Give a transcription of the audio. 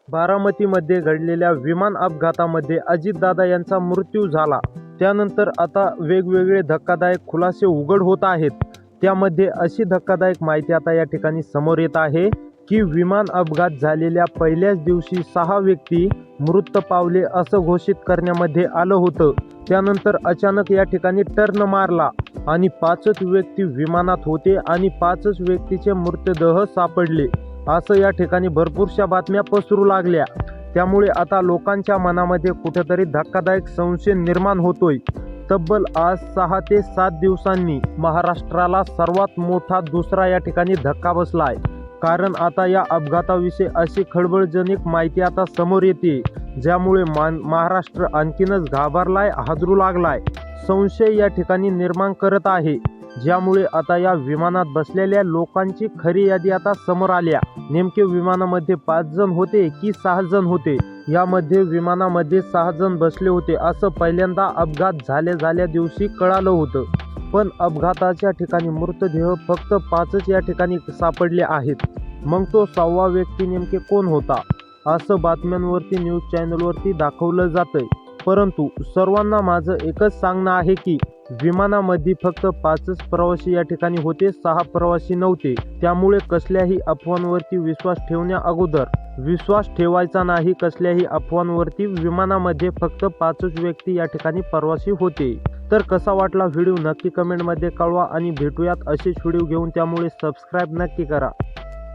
बारामतीमध्ये घडलेल्या विमान अपघातामध्ये अजितदादा यांचा मृत्यू झाला. त्यानंतर आता वेगवेगळे धक्कादायक खुलासे उघड होत आहेत. त्यामध्ये अशी धक्कादायक माहिती आता या ठिकाणी समोर येत आहे की विमान अपघात झालेल्या पहिल्याच दिवशी 6 व्यक्ती मृत पावले असं घोषित करण्यामध्ये आलं होतं. त्यानंतर अचानक या ठिकाणी टर्न मारला आणि 5च व्यक्ती विमानात होते आणि 5च व्यक्तीचे मृतदेह सापडले असं या ठिकाणी भरपूरशा बातम्या पसरू लागल्या. त्यामुळे आता लोकांच्या मनामध्ये कुठेतरी धक्कादायक संशय निर्माण होतोय. तब्बल आज 6 ते 7 दिवसांनी महाराष्ट्राला सर्वात मोठा दुसरा या ठिकाणी धक्का बसलाय. कारण आता या अपघाताविषयी अशी खळबळजनक माहिती आता समोर येते, ज्यामुळे महाराष्ट्र आणखीनच घाबरलाय, हादरू लागलाय. संशय या ठिकाणी निर्माण करत आहे, ज्यामुळे आता या विमानात बसलेल्या लोकांची खरी यादी आता समोर आल्या. नेमके विमानामध्ये 5 जण होते की 6 जण होते? यामध्ये विमानामध्ये 6 जण बसले होते असं पहिल्यांदा अपघात झाल्या दिवशी कळालं होतं. पण अपघाताच्या ठिकाणी मृतदेह फक्त 5च या ठिकाणी सापडले आहेत. मग तो 6वा व्यक्ती नेमके कोण होता असं बातम्यांवरती, न्यूज चॅनलवरती दाखवलं जातंय. परंतु सर्वांना माझं एकच सांगणं आहे की विमानामध्ये फक्त 5च प्रवासी या ठिकाणी होते, 6 प्रवासी नव्हते. त्यामुळे कसल्याही अफवांवरती विश्वास ठेवण्या अगोदर विश्वास ठेवायचा नाही कसल्याही अफवांवरती. विमानामध्ये फक्त 5च व्यक्ती या ठिकाणी प्रवासी होते. तर कसा वाटला व्हिडिओ नक्की कमेंटमध्ये कळवा आणि भेटूयात असेच व्हिडिओ घेऊन. त्यामुळे सबस्क्राईब नक्की करा.